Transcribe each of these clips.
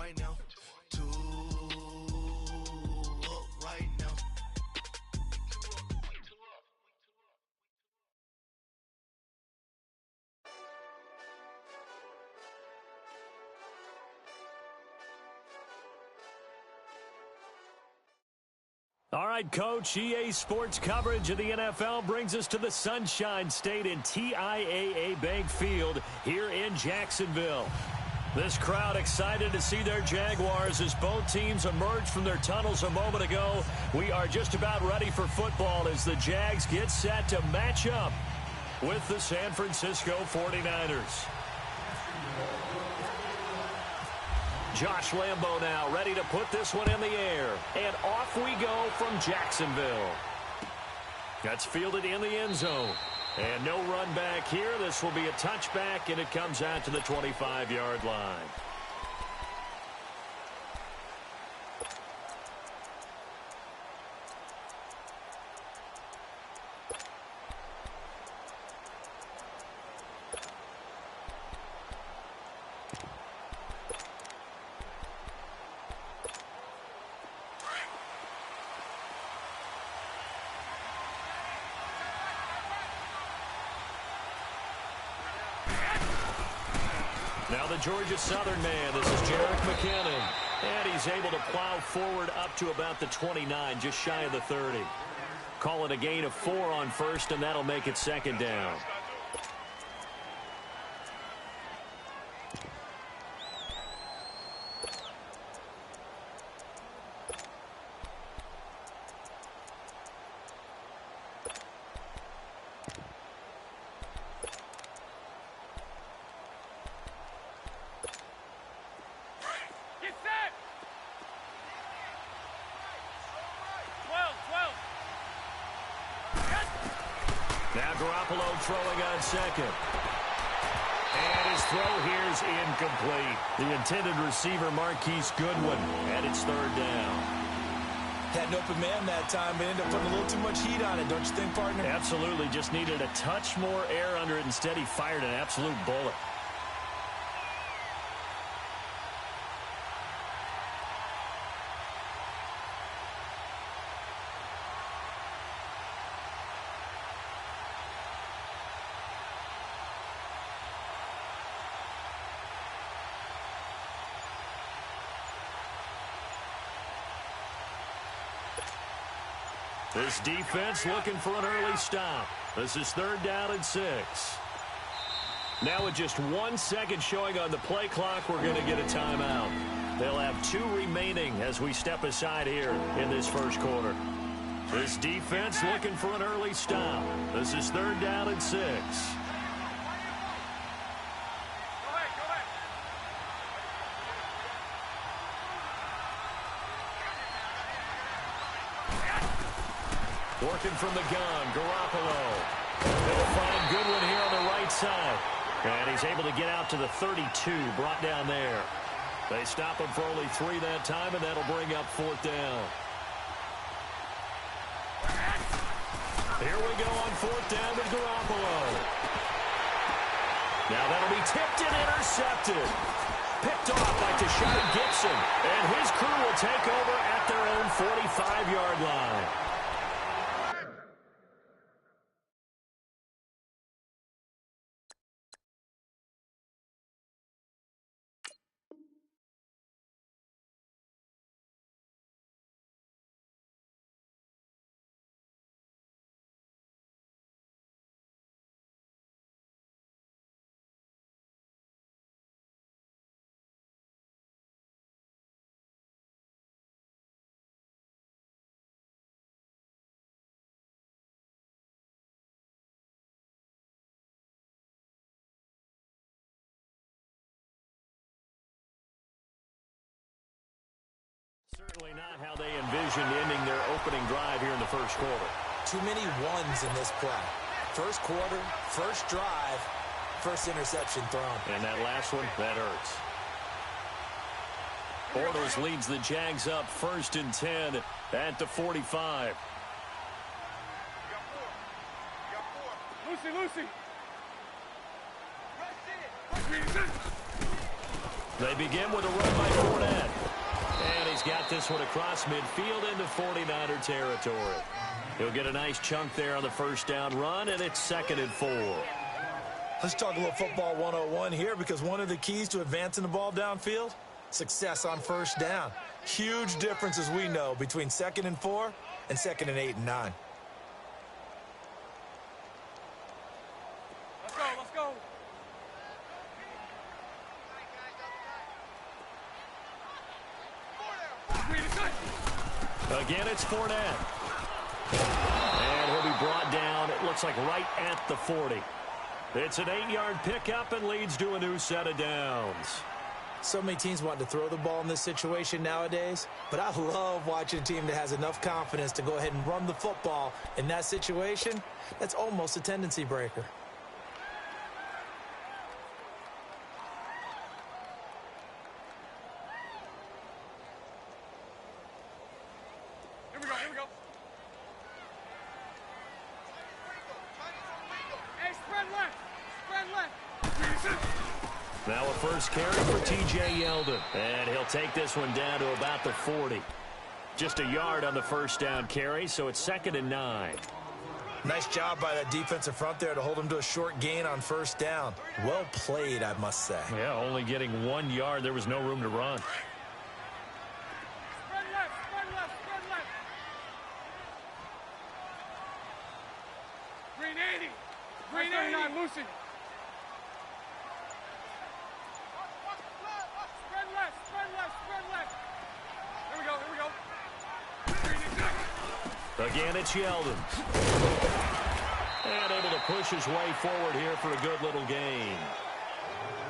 right now. Two up right now. All right, Coach, EA Sports coverage of the NFL brings us to the Sunshine State in TIAA Bank Field here in Jacksonville. This crowd excited to see their Jaguars as both teams emerged from their tunnels a moment ago. We are just about ready for football as the Jags get set to match up with the San Francisco 49ers. Josh Lambo now ready to put this one in the air. And off we go from Jacksonville. That's fielded in the end zone. And no run back here. This will be a touchback, and it comes out to the 25-yard line. Now the Georgia Southern man, this is Jerick McKinnon. And he's able to plow forward up to about the 29, just shy of the 30. Call it a gain of 4 on first, and that'll make it second down. Now Garoppolo throwing on second. And his throw here is incomplete. The intended receiver, Marquise Goodwin, and it's third down. Had an open man that time, but ended up putting a little too much heat on it, don't you think, partner? Absolutely. Just needed a touch more air under it. Instead, he fired an absolute bullet. This defense looking for an early stop. This is third down and 6. Now with just 1 second showing on the play clock, we're going to get a timeout. They'll have 2 remaining as we step aside here in this first quarter. This defense looking for an early stop. This is third down and 6. Working from the gun, Garoppolo. They'll find Goodwin here on the right side. And he's able to get out to the 32, brought down there. They stop him for only 3 that time, and that'll bring up fourth down. Here we go on fourth down with Garoppolo. Now that'll be tipped and intercepted. Picked off by Deshaun Gibson. And his crew will take over at their own 45-yard line. Certainly not how they envisioned ending their opening drive here in the first quarter. Too many ones in this play. First quarter, first drive, first interception thrown. And that last one, that hurts. Bortles leads the Jags up first and 10 at the 45. Lucy. They begin with a run by Fournette. get this one across midfield into 49er territory. He'll get a nice chunk there on the first down run, and it's 2nd and 4. Let's talk a little football 101 here, because one of the keys to advancing the ball downfield, success on first down. Huge difference, as we know, between 2nd and 4 and 2nd and 8 and 9. Let's go. Again, it's Fournette. And he'll be brought down, it looks like right at the 40. It's an 8-yard pickup and leads to a new set of downs. So many teams want to throw the ball in this situation nowadays, but I love watching a team that has enough confidence to go ahead and run the football in that situation. That's almost a tendency breaker. Here we go. Hey, spread left. Now a first carry for T.J. Yeldon. And he'll take this one down to about the 40. Just a yard on the first down carry, so it's 2nd and 9. Nice job by that defensive front there to hold him to a short gain on first down. Well played, I must say. Yeah, only getting 1 yard. There was no room to run. Spread left. Green 80. Green 89, Lucy. Spread left. Here we go. Again, it's Yeldon. And able to push his way forward here for a good little gain.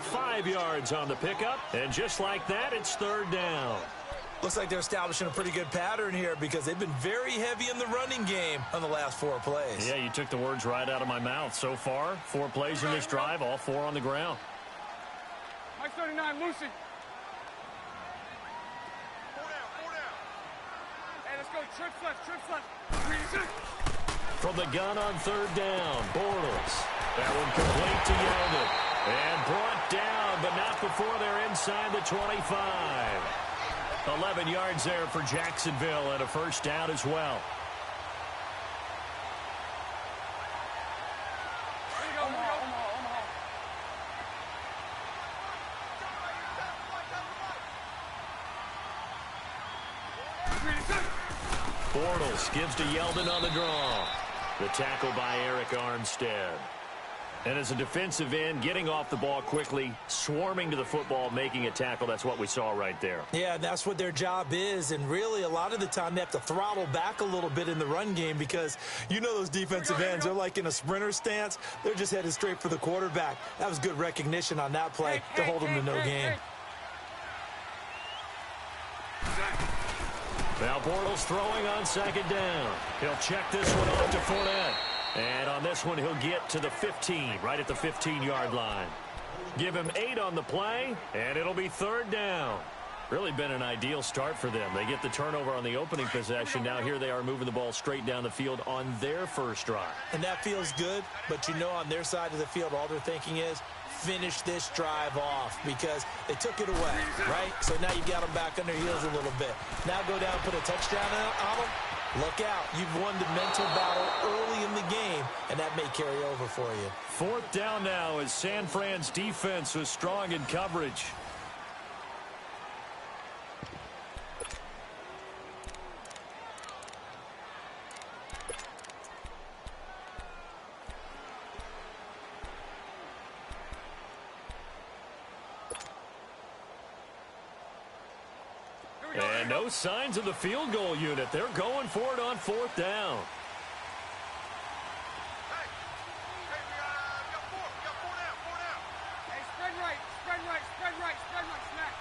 5 yards on the pickup, and just like that, it's 3rd down. Looks like they're establishing a pretty good pattern here, because they've been very heavy in the running game on the last 4 plays. Yeah, you took the words right out of my mouth. So far, 4 plays in this drive, all 4 on the ground. Mike 39, Lucy. Hey, let's go. Trips left. From the gun on 3rd down, Bortles. That one complete to Yeldon. And brought down, but not before they're inside the 25. 11 yards there for Jacksonville, and a first down as well. Bortles gives to Yeldon on the draw. The tackle by Eric Armstead. And as a defensive end, getting off the ball quickly, swarming to the football, making a tackle, that's what we saw right there. Yeah, that's what their job is, and really a lot of the time they have to throttle back a little bit in the run game, because you know those defensive ends, they're like in a sprinter stance. They're just headed straight for the quarterback. That was good recognition on that play to hold them to no gain. Now Bortles throwing on 2nd down. He'll check this one off to Fournette. And on this one, he'll get to the 15, right at the 15-yard line. Give him 8 on the play, and it'll be 3rd down. Really been an ideal start for them. They get the turnover on the opening possession. Now here they are moving the ball straight down the field on their first drive. And that feels good, but you know on their side of the field, all they're thinking is, finish this drive off, because they took it away, right? So now you've got them back on their heels a little bit. Now go down, put a touchdown on them. Look out. You've won the mental battle early in the game, and that may carry over for you. 4th down now as San Fran's defense was strong in coverage. And no signs of the field goal unit. They're going for it on 4th down. Hey, spread right, snap.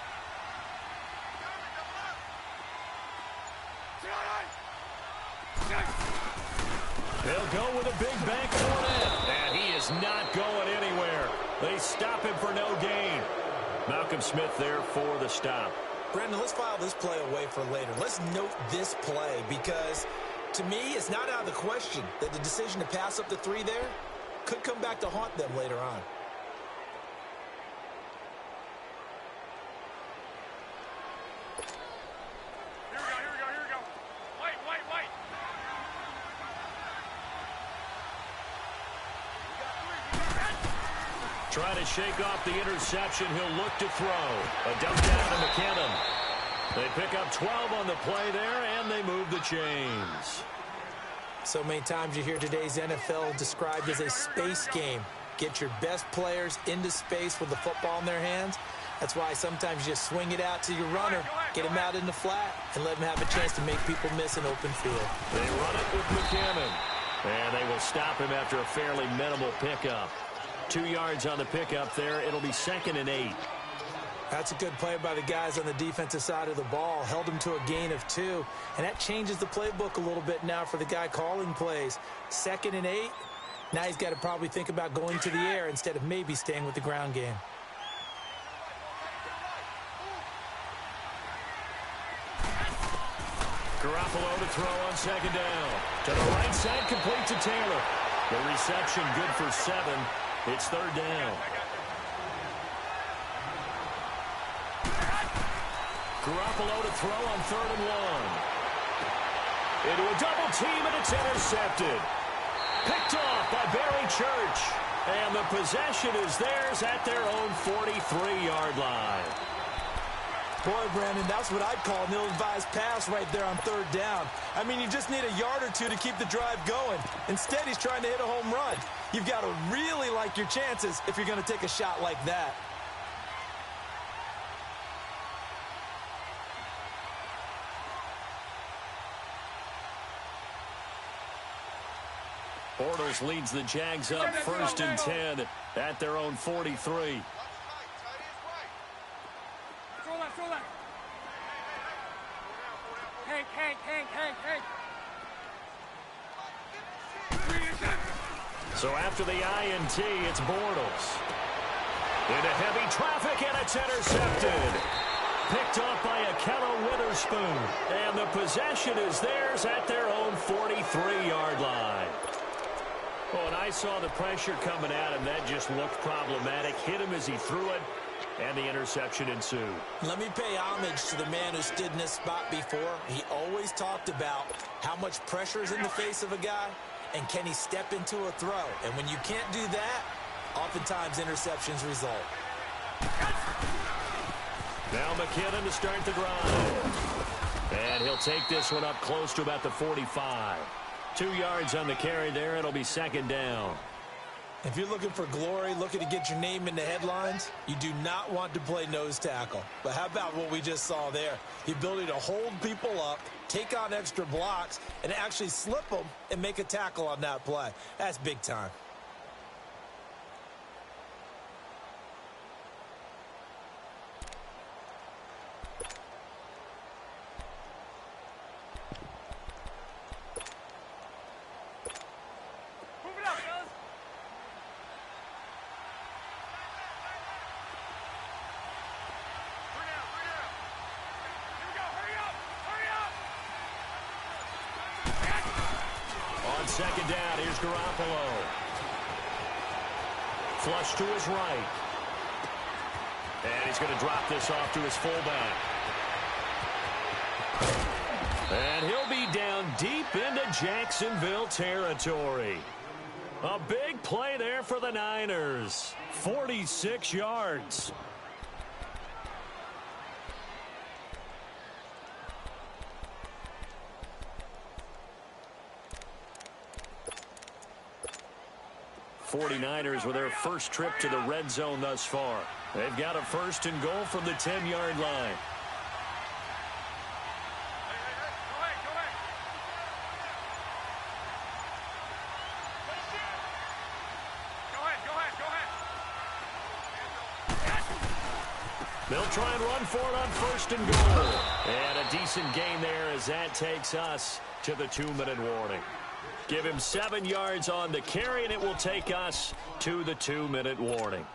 They'll go with a big bank for it. And he is not going anywhere. They stop him for no gain. Malcolm Smith there for the stop. Brandon, let's file this play away for later. Let's note this play, because to me, it's not out of the question that the decision to pass up the 3 there could come back to haunt them later on. trying to shake off the interception. He'll look to throw. A dump down to McKinnon. They pick up 12 on the play there, and they move the chains. So many times you hear today's NFL described as a space game. Get your best players into space with the football in their hands. That's why sometimes you just swing it out to your runner, get him out in the flat, and let him have a chance to make people miss an open field. They run it with McKinnon. And they will stop him after a fairly minimal pickup. 2 yards on the pickup there. It'll be 2nd and 8. That's a good play by the guys on the defensive side of the ball. Held him to a gain of 2. And that changes the playbook a little bit now for the guy calling plays. 2nd and 8. Now he's got to probably think about going to the air instead of maybe staying with the ground game. Garoppolo to throw on 2nd down. To the right side, complete to Taylor. The reception good for 7. It's 3rd down. Garoppolo to throw on 3rd and 1. Into a double team, and it's intercepted. Picked off by Barry Church. And the possession is theirs at their own 43-yard line. Boy, Brandon, that's what I'd call an ill-advised pass right there on 3rd down. I mean, you just need a yard or 2 to keep the drive going. Instead, he's trying to hit a home run. You've got to really like your chances if you're going to take a shot like that. Bortles leads the Jags up 1st and 10 at their own 43. So after the INT, it's Bortles. Into heavy traffic, and it's intercepted. Picked off by Akello Witherspoon. And the possession is theirs at their own 43-yard line. Oh, and I saw the pressure coming at him. That just looked problematic. Hit him as he threw it, and the interception ensued. Let me pay homage to the man who stood in this spot before. He always talked about how much pressure is in the face of a guy, and can he step into a throw. And when you can't do that, oftentimes interceptions result. Now McKinnon to start the drive. And he'll take this one up close to about the 45. 2 yards on the carry there. It'll be 2nd down. If you're looking for glory, looking to get your name in the headlines, you do not want to play nose tackle. But how about what we just saw there? The ability to hold people up, take on extra blocks, and actually slip them and make a tackle on that play. That's big time. On 2nd down, here's Garoppolo. Flush to his right. And he's going to drop this off to his fullback. And he'll be down deep into Jacksonville territory. A big play there for the Niners. 46 yards. '49ers with their first trip to the red zone thus far. They've got a 1st and goal from the 10-yard line. They'll try and run for it on 1st and goal. And a decent gain there as that takes us to the 2-minute warning. Give him 7 yards on the carry, and it will take us to the 2-minute warning.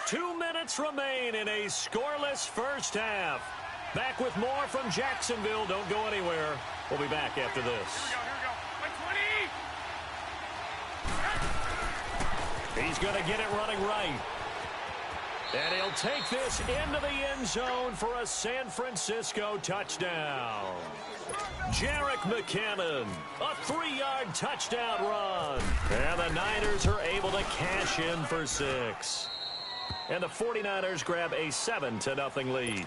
2 minutes remain in a scoreless first half. Back with more from Jacksonville. Don't go anywhere. We'll be back after this. He's going to get it running right. And he'll take this into the end zone for a San Francisco touchdown. Jerick McKinnon, a 3-yard touchdown run. And the Niners are able to cash in for 6. And the 49ers grab a 7-0 lead.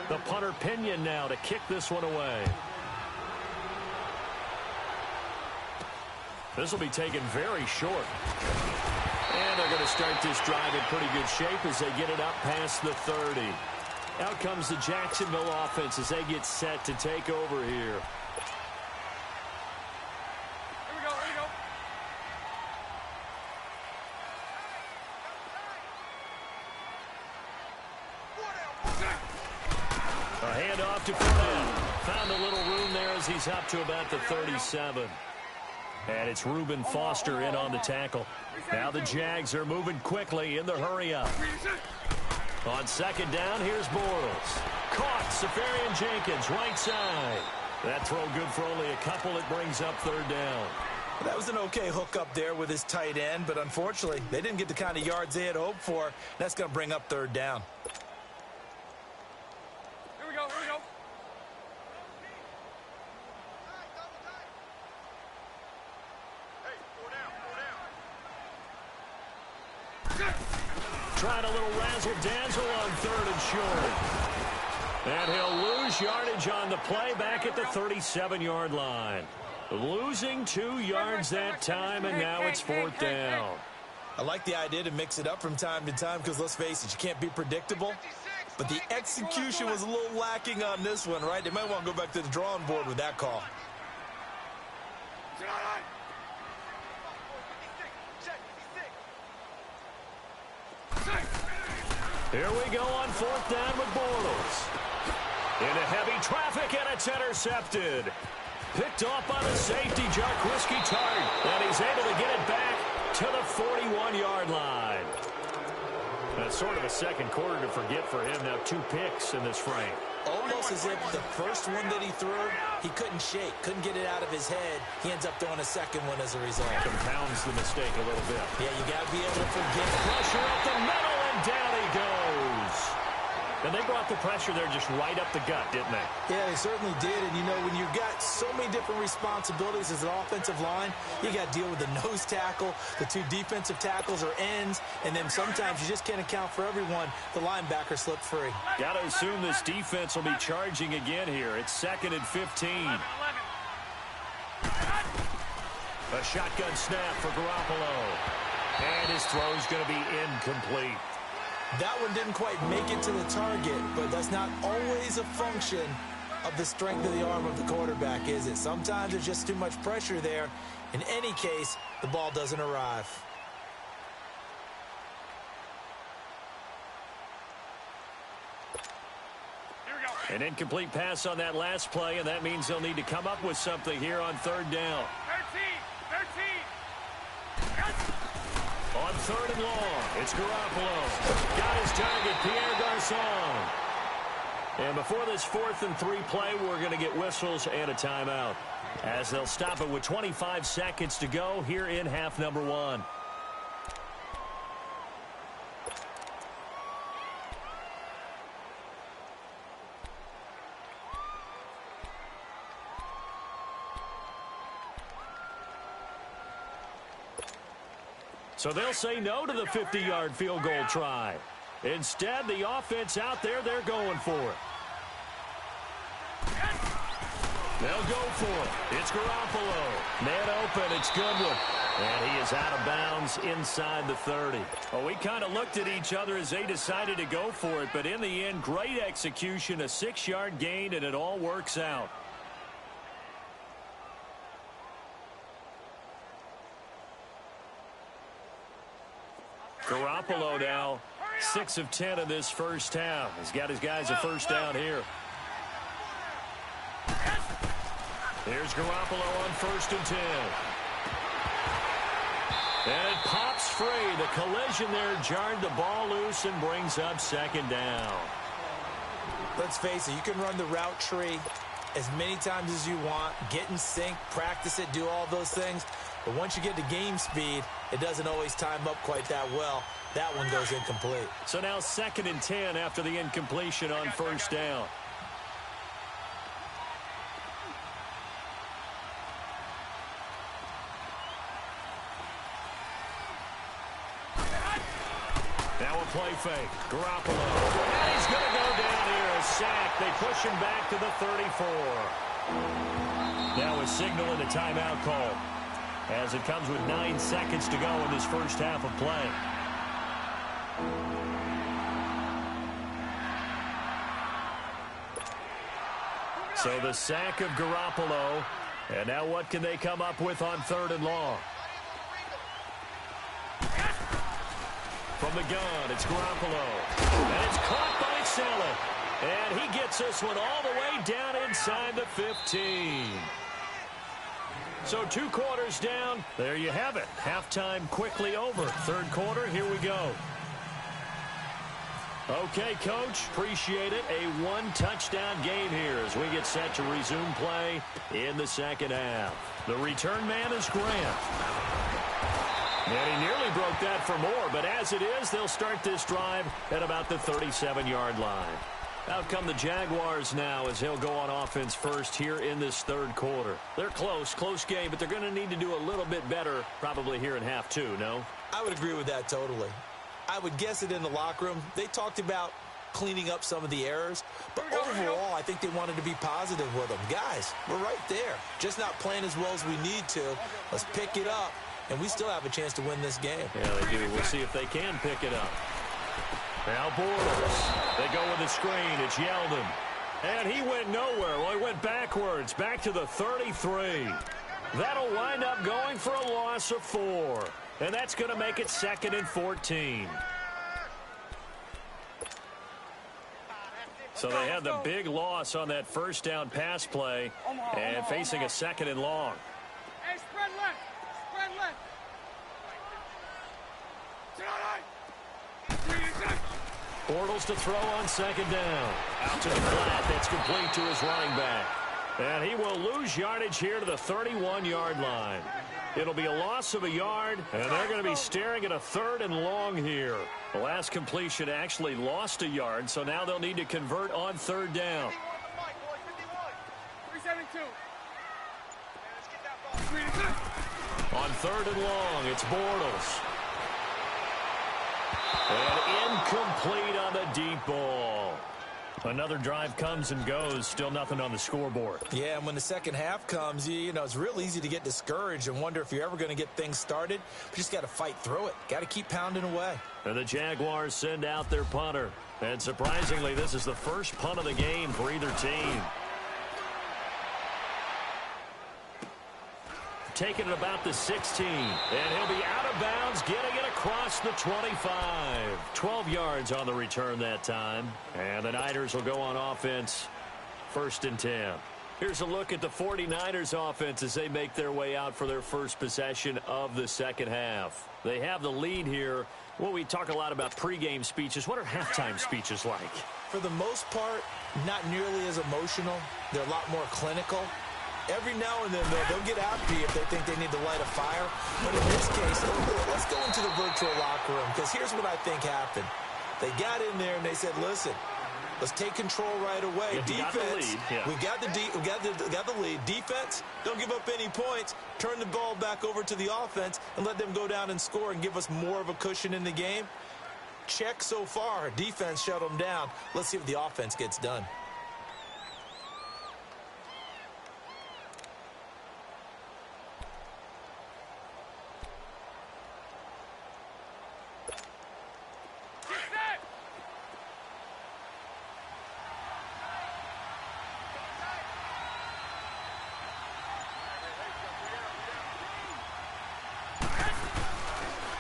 The punter Pinion now to kick this one away. This will be taken very short. And they're going to start this drive in pretty good shape as they get it up past the 30. Out comes the Jacksonville offense as they get set to take over here. Here we go, here we go. A handoff to Fournette. Found a little room there as he's up to about the 37. And it's Reuben Foster in on the tackle. Now the Jags are moving quickly in the hurry-up. On second down, here's Bortles. Caught, Safarian Jenkins, right side. That throw good for only a couple. It brings up third down. Well, that was an okay hookup there with his tight end, but unfortunately, they didn't get the kind of yards they had hoped for. That's going to bring up third down. Here we go, here we go. Trying a little razzle-dazzle on third and short. And he'll lose yardage on the play back at the 37-yard line. Losing 2 yards that time, and now it's fourth down. I like the idea to mix it up from time to time because, let's face it, you can't be predictable. But the execution was a little lacking on this one, right? They might want to go back to the drawing board with that call. Here we go on fourth down with Bortles. Into heavy traffic, and it's intercepted. Picked off by the safety, Jarquiski Tart. And he's able to get it back to the 41-yard line. That's sort of a second quarter to forget for him. Now 2 picks in this frame. Almost as if the first one that he threw, he couldn't shake, couldn't get it out of his head. He ends up throwing a second one as a result. Compounds the mistake a little bit. Yeah, you got to be able to forget. Pressure up the middle, and down he goes. And they brought the pressure there just right up the gut, didn't they? Yeah, they certainly did. And, you know, when you've got so many different responsibilities as an offensive line, you got to deal with the nose tackle, the 2 defensive tackles or ends, and then sometimes you just can't account for everyone. The linebacker slipped free. Got to assume this defense will be charging again here. It's 2nd and 15. A shotgun snap for Garoppolo. And his throw's going to be incomplete. That one didn't quite make it to the target, but that's not always a function of the strength of the arm of the quarterback, is it? Sometimes there's just too much pressure there. In any case, the ball doesn't arrive. Here we go. An incomplete pass on that last play, and that means they'll need to come up with something here on third down. 13. Yes. On third and long, it's Garoppolo. Got his target, Pierre Garçon. And before this 4th and 3 play, we're going to get whistles and a timeout, as they'll stop it with 25 seconds to go here in half number 1. So they'll say no to the 50-yard field goal try. Instead, the offense out there, they're going for it. They'll go for it. It's Garoppolo. Man open, it's Goodwin. And he is out of bounds inside the 30. Well, we kind of looked at each other as they decided to go for it, but in the end, great execution, a 6-yard gain, and it all works out. Garoppolo now 6 of 10 in this first half. He's got his guys a first down here. Here's Garoppolo on 1st and 10. And it pops free. The collision there jarred the ball loose and brings up 2nd down. Let's face it, you can run the route tree as many times as you want, get in sync, practice it, do all those things. But once you get to game speed, it doesn't always time up quite that well. That one goes incomplete. So now 2nd and 10 after the incompletion on first down. Now a play fake. Garoppolo. And he's going to go down here. A sack. They push him back to the 34. Now a signal and a timeout call, as it comes with 9 seconds to go in this first half of play. So the sack of Garoppolo. And now what can they come up with on 3rd and long? From the gun, it's Garoppolo. And it's caught by Saleh. And he gets this one all the way down inside the 15. So 2 quarters down. There you have it. Halftime quickly over. 3rd quarter, here we go. Okay, Coach, appreciate it. A 1-touchdown game here as we get set to resume play in the 2nd half. The return man is Grant. And he nearly broke that for more, but as it is, they'll start this drive at about the 37-yard line. Out come the Jaguars now as he'll go on offense first here in this 3rd quarter. They're close game, but they're going to need to do a little bit better probably here in half 2, no? I would agree with that totally. I would guess it in the locker room. They talked about cleaning up some of the errors, but overall, I think they wanted to be positive with them. Guys, we're right there. Just not playing as well as we need to. Let's pick it up, and we still have a chance to win this game. Yeah, they do. We'll see if they can pick it up. Now Bortles. They go with the screen. It's Yeldon. And he went nowhere. Well, he went backwards. Back to the 33. That'll wind up going for a loss of 4. And that's going to make it 2nd and 14. So they had the big loss on that first down pass play and facing a 2nd and long. Hey, spread left. Spread left. Bortles to throw on 2nd down. Out to the flat. That's complete to his running back. And he will lose yardage here to the 31-yard line. It'll be a loss of a yard, and they're going to be staring at a 3rd and long here. The last completion actually lost a yard, so now they'll need to convert on 3rd down. 372. On 3rd and long, it's Bortles. And incomplete on the deep ball. Another drive comes and goes. Still nothing on the scoreboard. Yeah, and when the 2nd half comes, you know, it's real easy to get discouraged and wonder if you're ever going to get things started. You just got to fight through it. Got to keep pounding away. And the Jaguars send out their punter. And surprisingly, this is the first punt of the game for either team. Taking it about the 16. And he'll be out of bounds, getting it across the 25. 12 yards on the return that time. And the Niners will go on offense 1st and 10. Here's a look at the 49ers offense as they make their way out for their first possession of the 2nd half. They have the lead here. Well, we talk a lot about pregame speeches. What are halftime speeches like? For the most part, not nearly as emotional. They're a lot more clinical. Every now and then, they'll get after you if they think they need to light a fire. But in this case, let's go into the virtual locker room, because here's what I think happened. They got in there and they said, listen, let's take control right away. Defense, we got the lead. Defense, don't give up any points. Turn the ball back over to the offense and let them go down and score and give us more of a cushion in the game. Check so far. Defense shut them down. Let's see if the offense gets done.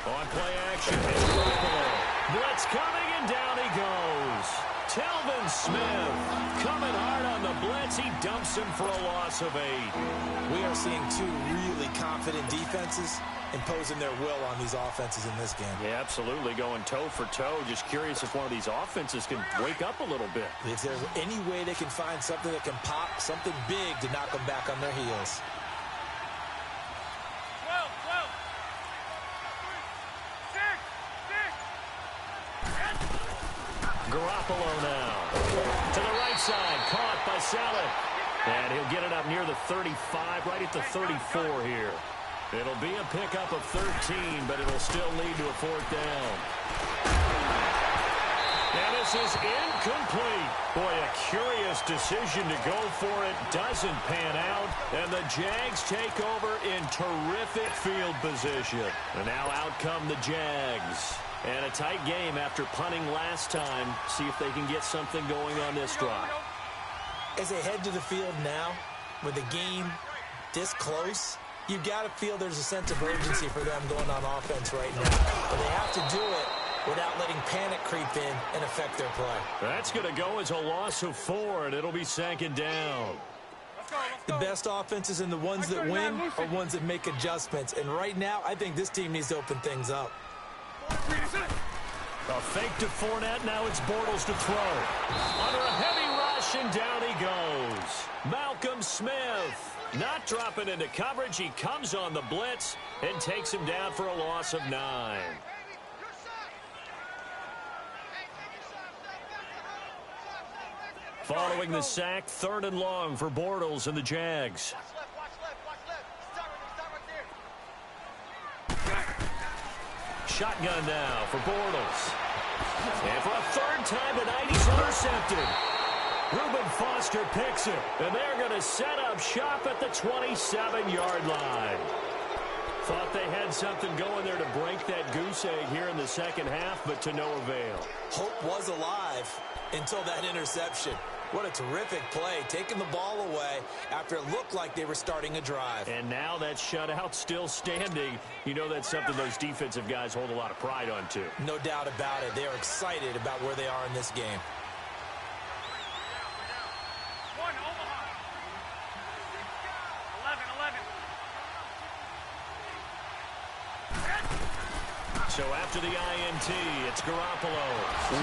On play action, it's Garoppolo. Blitz coming, and down he goes. Telvin Smith coming hard on the blitz. He dumps him for a loss of 8. We are seeing 2 really confident defenses imposing their will on these offenses in this game. Yeah, absolutely, going toe for toe. Just curious if one of these offenses can wake up a little bit. If there's any way they can find something that can pop, something big to knock them back on their heels. 12. Garoppolo now. To the right side. Caught by Saleh. And he'll get it up near the 35, right at the 34 here. It'll be a pickup of 13, but it'll still lead to a fourth down. And this is incomplete. Boy, a curious decision to go for it. Doesn't pan out. And the Jags take over in terrific field position. And now out come the Jags. And a tight game after punting last time. See if they can get something going on this drive. As they head to the field now, with the game this close, you've got to feel there's a sense of urgency for them going on offense right now. But they have to do it without letting panic creep in and affect their play. That's going to go as a loss of 4, and it'll be second down. The best offenses and the ones that win are ones that make adjustments. And right now, I think this team needs to open things up. A fake to Fournette. Now it's Bortles to throw. Under a heavy rush, and down he goes. Malcolm Smith not dropping into coverage. He comes on the blitz and takes him down for a loss of 9. Following the sack, 3rd and long for Bortles and the Jags. Shotgun now for Bortles. And for a 3rd time tonight, he's intercepted. Reuben Foster picks it, and they're going to set up shop at the 27-yard line. Thought they had something going there to break that goose egg here in the second half, but to no avail. Hope was alive until that interception. What a terrific play, taking the ball away after it looked like they were starting a drive. And now that shutout still standing. You know that's something those defensive guys hold a lot of pride on, too. No doubt about it. They are excited about where they are in this game. So after the INT, it's Garoppolo.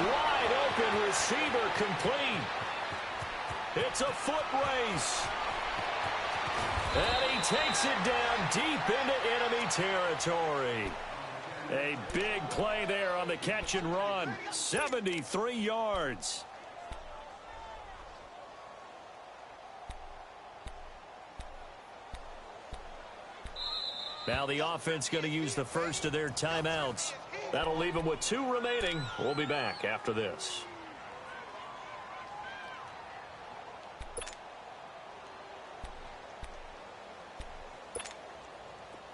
Wide open receiver complete. It's a foot race. And he takes it down deep into enemy territory. A big play there on the catch and run. 73 yards. Now the offense going to use the first of their timeouts. That'll leave them with 2 remaining. We'll be back after this.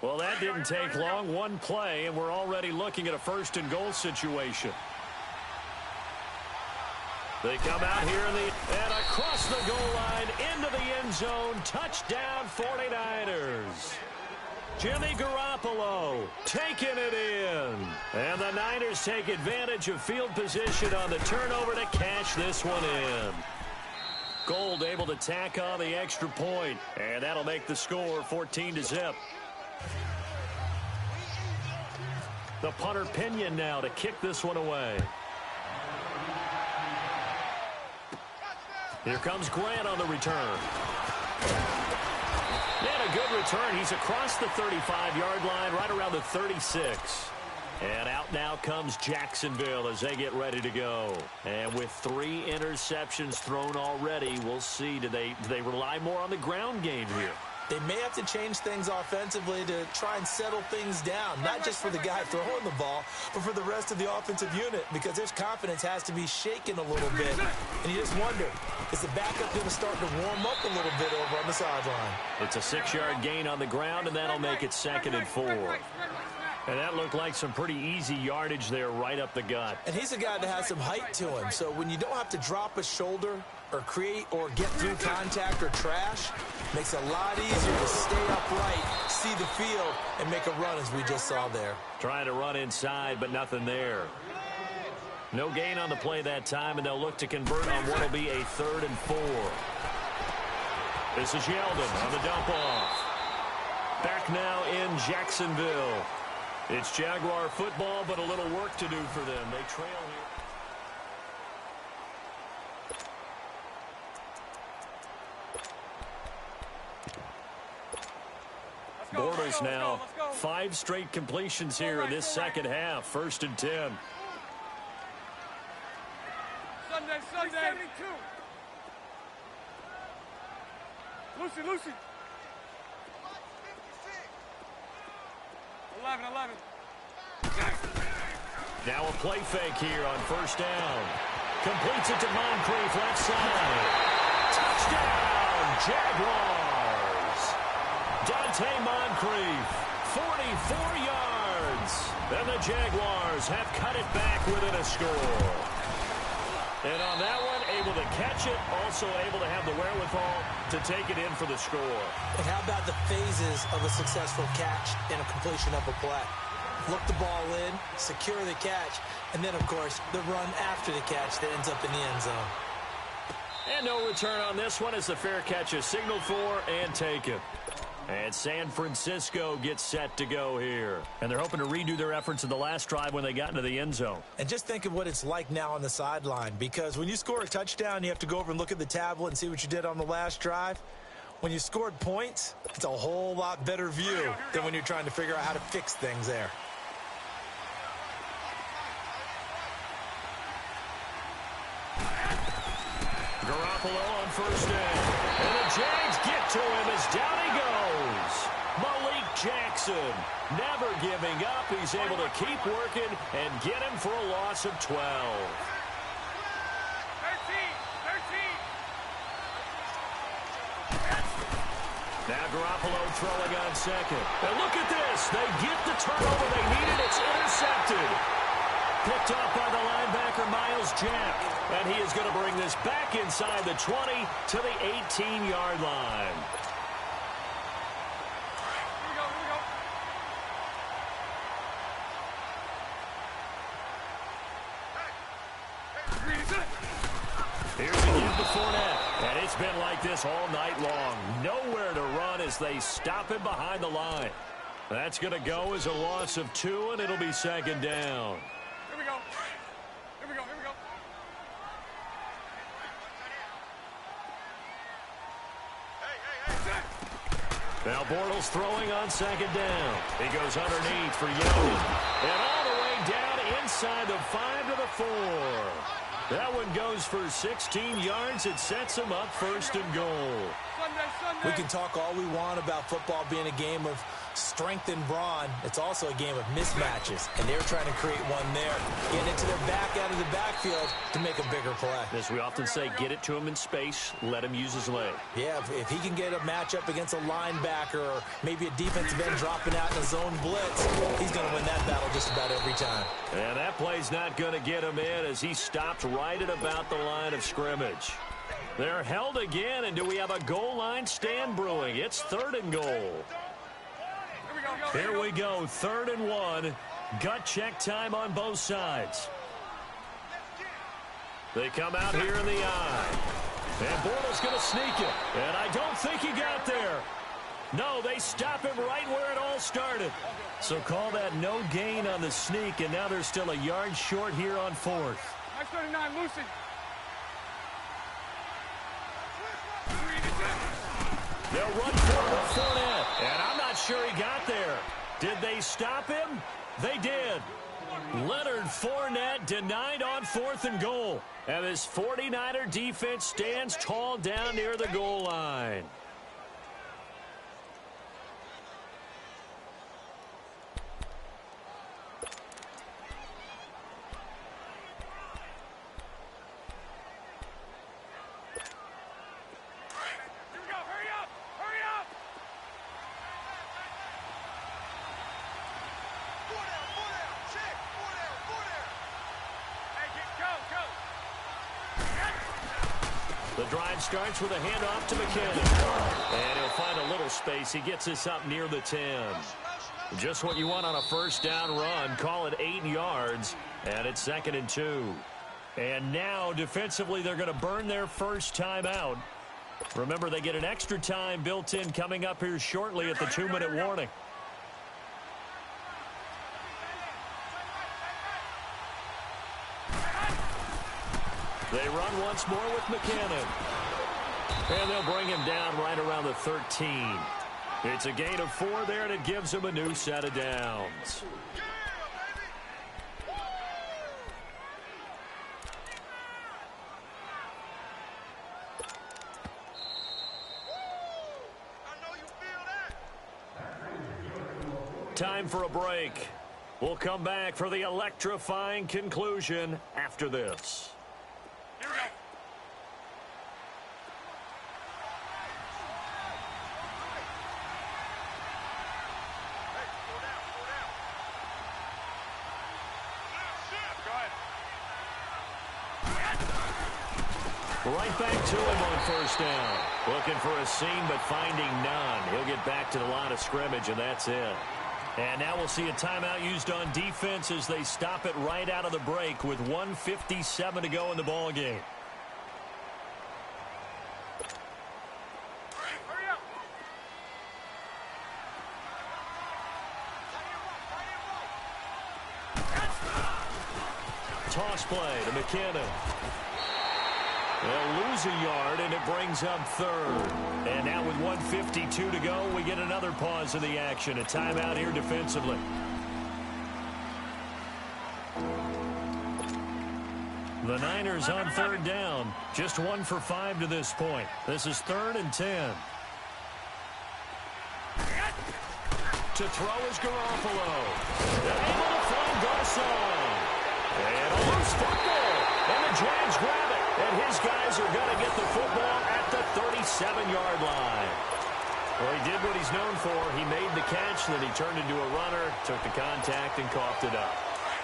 Well, that didn't take long. 1 play, and we're already looking at a 1st and goal situation. They come out here and across the goal line into the end zone. Touchdown 49ers. Jimmy Garoppolo taking it in. And the Niners take advantage of field position on the turnover to cash this one in. Gold able to tack on the extra point. And that'll make the score 14-0. The punter Pinion now to kick this one away. Here comes Grant on the return. And a good return. He's across the 35-yard line, right around the 36. And out now comes Jacksonville as they get ready to go. And with 3 interceptions thrown already, we'll see. Do they rely more on the ground game here? They may have to change things offensively to try and settle things down, not just for the guy throwing the ball, but for the rest of the offensive unit, because their confidence has to be shaken a little bit. And you just wonder, is the backup going to start to warm up a little bit over on the sideline? It's a 6-yard gain on the ground, and that'll make it 2nd and 4. And that looked like some pretty easy yardage there right up the gut. And he's a guy that has some height to him, so when you don't have to drop a shoulder or create or get through contact or trash, makes it a lot easier to stay upright, see the field, and make a run as we just saw there. Trying to run inside, but nothing there. No gain on the play that time, and they'll look to convert on what will be a 3rd and 4. This is Yeldon on the dump off. Back now in Jacksonville. It's Jaguar football, but a little work to do for them. They trail here. Bortles now 5 straight completions here in this second half. 1st and 10. Sunday. 372. Lucy. 11. Now a play fake here on first down. Completes it to Moncrief, left side. Touchdown, Jaguars. Dante Moncrief, 44 yards. And the Jaguars have cut it back within a score. And on that one, able to catch it, also able to have the wherewithal to take it in for the score. And how about the phases of a successful catch and a completion of a play? Look the ball in, secure the catch, and then, of course, the run after the catch that ends up in the end zone. And no return on this one as the fair catch is signaled for and taken. And San Francisco gets set to go here. And they're hoping to redo their efforts in the last drive when they got into the end zone. And just think of what it's like now on the sideline, because when you score a touchdown, you have to go over and look at the tablet and see what you did on the last drive. When you scored points, it's a whole lot better view than when you're trying to figure out how to fix things there. Garoppolo on first down. And the Jags get to him as down he goes. Malik Jackson never giving up. He's able to keep working and get him for a loss of 12. 13. Now Garoppolo throwing on second. And look at this. They get the turnover they needed. It's intercepted. Picked off by the linebacker, Miles Jack. And he is going to bring this back inside the 20 to the 18-yard line. Here's the give to Fournette. And it's been like this all night long. Nowhere to run as they stop him behind the line. That's going to go as a loss of 2, and it'll be second down. Here we go. Now Bortles throwing on second down. He goes underneath for Young. And all the way down inside the 5 to the 4. That one goes for 16 yards. It sets him up first and goal. We can talk all we want about football being a game of strength and brawn. It's also a game of mismatches, and they're trying to create one there. Get into their back out of the backfield to make a bigger play. As we often say, get it to him in space, let him use his leg. Yeah, if he can get a matchup against a linebacker or maybe a defensive end dropping out in a zone blitz, he's going to win that battle just about every time. And that play's not going to get him in as he stopped right at about the line of scrimmage. They're held again, and do we have a goal line stand brewing? It's 3rd and goal. Here we go, 3rd and 1. Gut check time on both sides. They come out here in the eye. And Bortles going to sneak it. And I don't think he got there. No, they stop him right where it all started. So call that no gain on the sneak, and now they're still a yard short here on 4th. Nice 39, Lucy. They'll run for Fournette, and I'm not sure he got there. Did they stop him? They did. Leonard Fournette denied on 4th and goal. And this 49er defense stands tall down near the goal line. The drive starts with a handoff to McKinnon. And he'll find a little space. He gets this up near the 10. Just what you want on a first down run. Call it 8 yards. And it's 2nd and 2. And now, defensively, they're going to burn their first time out. Remember, they get an extra time built in coming up here shortly at the 2-minute warning. They run once more with McKinnon. And they'll bring him down right around the 13. It's a gain of 4 there, and it gives him a new set of downs. Time for a break. We'll come back for the electrifying conclusion after this. Here we go. Right back to him on first down. Looking for a seam, but finding none. He'll get back to the line of scrimmage, and that's it. And now we'll see a timeout used on defense as they stop it right out of the break with 1:57 to go in the ball game. Hurry up. Toss play to McKinnon. They'll lose a yard, and it brings up third. And now with 1:52 to go, we get another pause in the action. A timeout here defensively. The Niners on third down. Just 1 for 5 to this point. This is 3rd and 10. To throw is Garoppolo. They're able to find Garcon. And a loose football. And the Jags grab it. And his guys are going to get the football at the 37-yard line. Well, he did what he's known for. He made the catch, then he turned into a runner, took the contact, and coughed it up.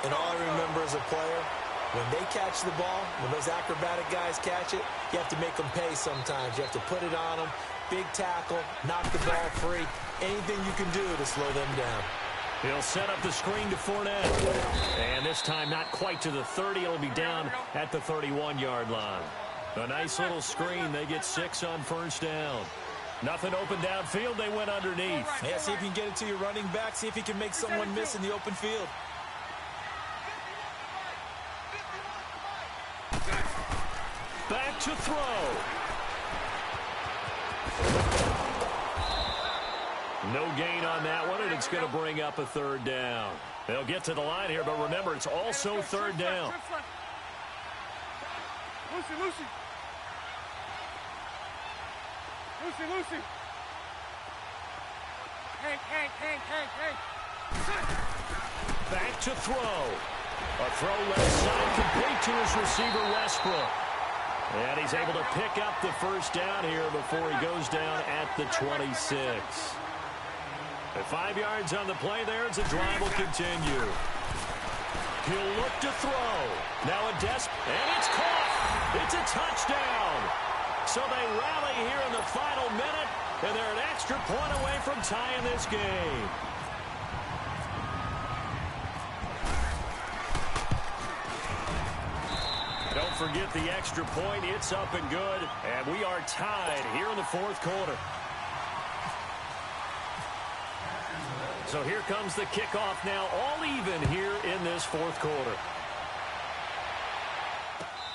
And all I remember as a player, when they catch the ball, when those acrobatic guys catch it, you have to make them pay sometimes. You have to put it on them, big tackle, knock the ball free, anything you can do to slow them down. He'll set up the screen to Fournette. And this time not quite to the 30. It'll be down at the 31-yard line. A nice little screen. They get 6 on first down. Nothing open downfield. They went underneath. Yeah, see if you can get it to your running back. See if you can make someone miss in the open field. Back to throw. No gain on that one, and it's going to bring up a third down. They'll get to the line here, but remember, it's also third down. Lucy, Lucy. Lucy, Lucy. Hank. Back to throw. A throw left side complete to his receiver, Westbrook. And he's able to pick up the first down here before he goes down at the 26. At 5 yards on the play there, the drive will continue. He'll look to throw. Now a and it's caught. It's a touchdown. So they rally here in the final minute, and they're an extra point away from tying this game. Don't forget the extra point. It's up and good, and we are tied here in the fourth quarter. So here comes the kickoff now, all even here in this fourth quarter.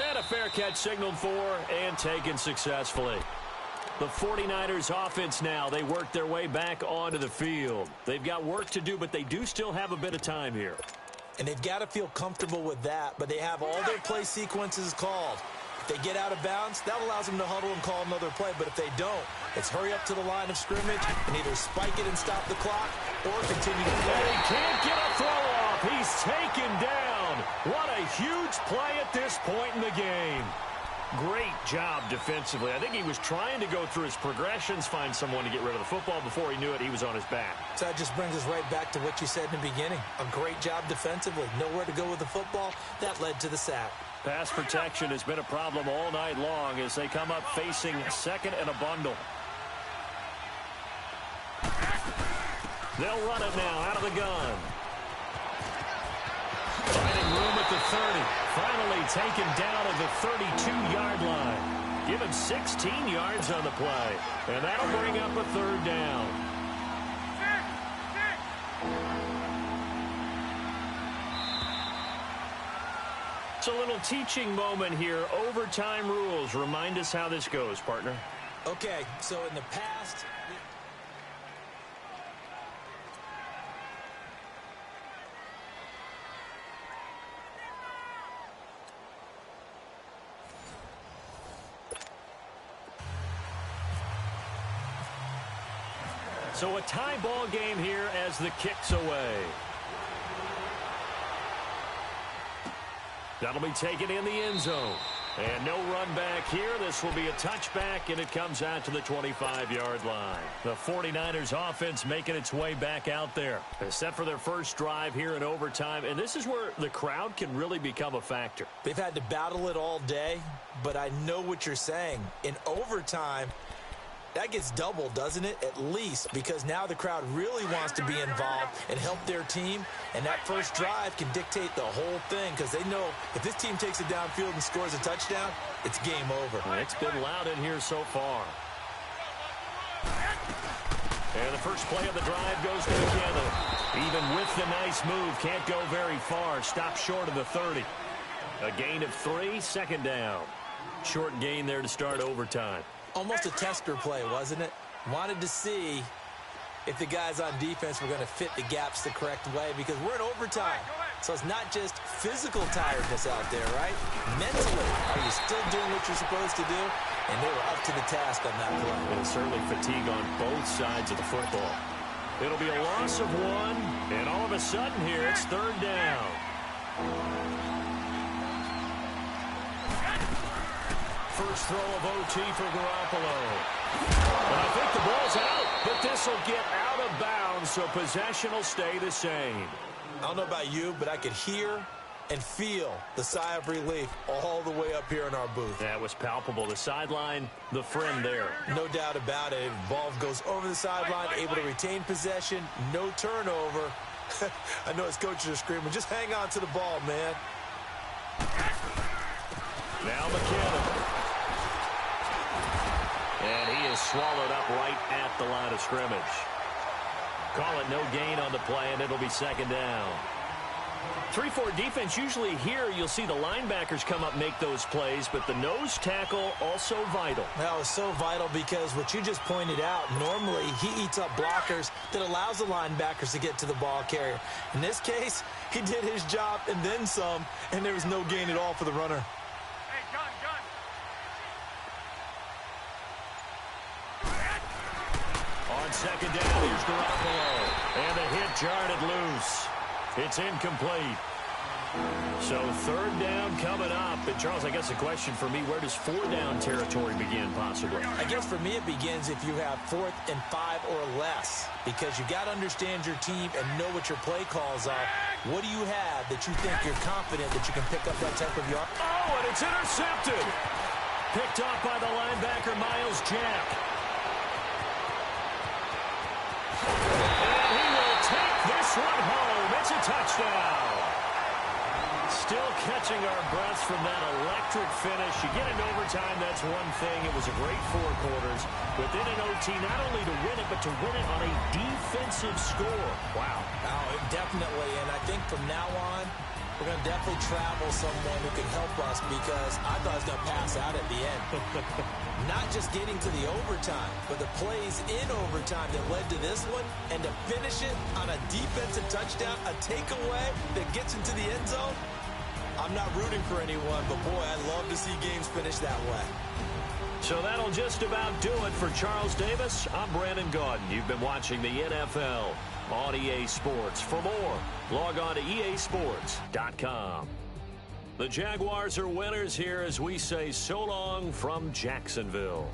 And a fair catch signaled for and taken successfully. The 49ers offense now, they work their way back onto the field. They've got work to do, but they do still have a bit of time here. And they've got to feel comfortable with that, but they have all their play sequences called. If they get out of bounds, that allows them to huddle and call another play, but if they don't, it's hurry up to the line of scrimmage and either spike it and stop the clock or continue to play. And he can't get a throw off. He's taken down. What a huge play at this point in the game. Great job defensively. I think he was trying to go through his progressions, find someone to get rid of the football. Before he knew it, he was on his back. So that just brings us right back to what you said in the beginning. A great job defensively. Nowhere to go with the football. That led to the sack. Pass protection has been a problem all night long as they come up facing second and a bundle. They'll run it now out of the gun. Finding room at the 30. Finally taken down at the 32-yard line. Give him 16 yards on the play. And that'll bring up a third down. It's a little teaching moment here. Overtime rules. Remind us how this goes, partner. Okay, so in the past... So a tie ball game here as the kick's away. That'll be taken in the end zone. And no run back here. This will be a touchback, and it comes out to the 25-yard line. The 49ers offense making its way back out there. They're set for their first drive here in overtime, and this is where the crowd can really become a factor. They've had to battle it all day, but I know what you're saying. In overtime, that gets doubled, doesn't it? At least, because now the crowd really wants to be involved and help their team, and that first drive can dictate the whole thing because they know if this team takes it downfield and scores a touchdown, it's game over. It's been loud in here so far. And the first play of the drive goes to McKinnon. Even with the nice move, can't go very far. Stops short of the 30. A gain of 3, second down. Short gain there to start overtime. Almost a tester play, wasn't it? Wanted to see if the guys on defense were going to fit the gaps the correct way because we're in overtime. So it's not just physical tiredness out there, right? Mentally, are you still doing what you're supposed to do? And they were up to the task on that play. And certainly fatigue on both sides of the football. It'll be a loss of 1, and all of a sudden here it's third down. First throw of OT for Garoppolo. And I think the ball's out, but this will get out of bounds, so possession will stay the same. I don't know about you, but I could hear and feel the sigh of relief all the way up here in our booth. That was palpable. The sideline, the friend there. No doubt about it. Ball goes over the sideline, able to retain possession, no turnover. I know his coaches are screaming, just hang on to the ball, man. Now McKinnon. And he is swallowed up right at the line of scrimmage. Call it no gain on the play, and it'll be second down. 3-4 defense, usually here you'll see the linebackers come up make those plays, but the nose tackle also vital. That was so vital because what you just pointed out, normally he eats up blockers that allows the linebackers to get to the ball carrier. In this case, he did his job and then some, and there was no gain at all for the runner. On second down, here's Garoppolo. And the hit jarred it loose. It's incomplete. So third down coming up. And Charles, I guess the question for me, where does 4-down territory begin possibly? I guess for me it begins if you have 4th and 5 or less. Because you got to understand your team and know what your play calls are. What do you have that you think you're confident that you can pick up that type of yard? Oh, and it's intercepted. Picked off by the linebacker, Miles Jack. And he will take this one home. It's a touchdown. Still catching our breaths from that electric finish. You get in overtime, that's one thing. It was a great 4 quarters. Within an OT, not only to win it, but to win it on a defensive score. Wow. Oh, definitely. And I think from now on, we're going to definitely travel someone who can help us because I thought I was going to pass out at the end. Not just getting to the overtime, but the plays in overtime that led to this one, and to finish it on a defensive touchdown, a takeaway that gets into the end zone. I'm not rooting for anyone, but boy, I love to see games finish that way. So that'll just about do it for Charles Davis. I'm Brandon Gaudin. You've been watching the NFL on EA Sports. For more, log on to easports.com. The Jaguars are winners here as we say so long from Jacksonville.